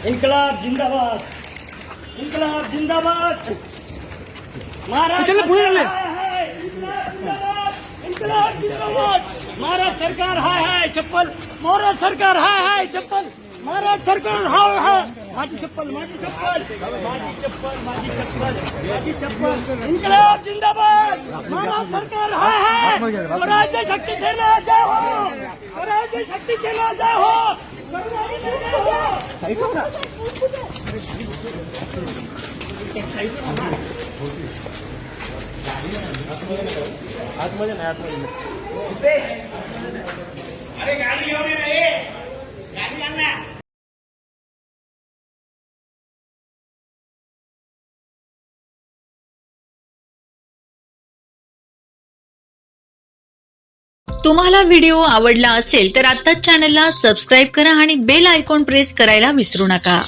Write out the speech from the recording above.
इन्कलाब जिंदाबाद, इन्कलाब जिंदाबाद। महाराज इन्कलाब जिंदाबाद। महाराज सरकार हाय चप्पल, महाराज सरकार हाय चप्पल, महाराज सरकार हाय माझी चप्पल, माझी चप्पल, माझी चप्पल, माझी चप्पल, माझी चप्पल। इन्कलाब जिंदाबाद। महाराज सरकार हाय स्वराज्य शक्ति सेना जय हो, स्वराज्य शक्ति सेना जय हो। आतमध्ये नाही, आतमध्ये नाही। अरे गाडी घेऊन ये रे, गाडी आण ना। तुम्हाला व्हिडिओ आवडला असेल तर आत्ताच चॅनलला सबस्क्राईब करा आणि बेल आयकॉन प्रेस करायला विसरू नका।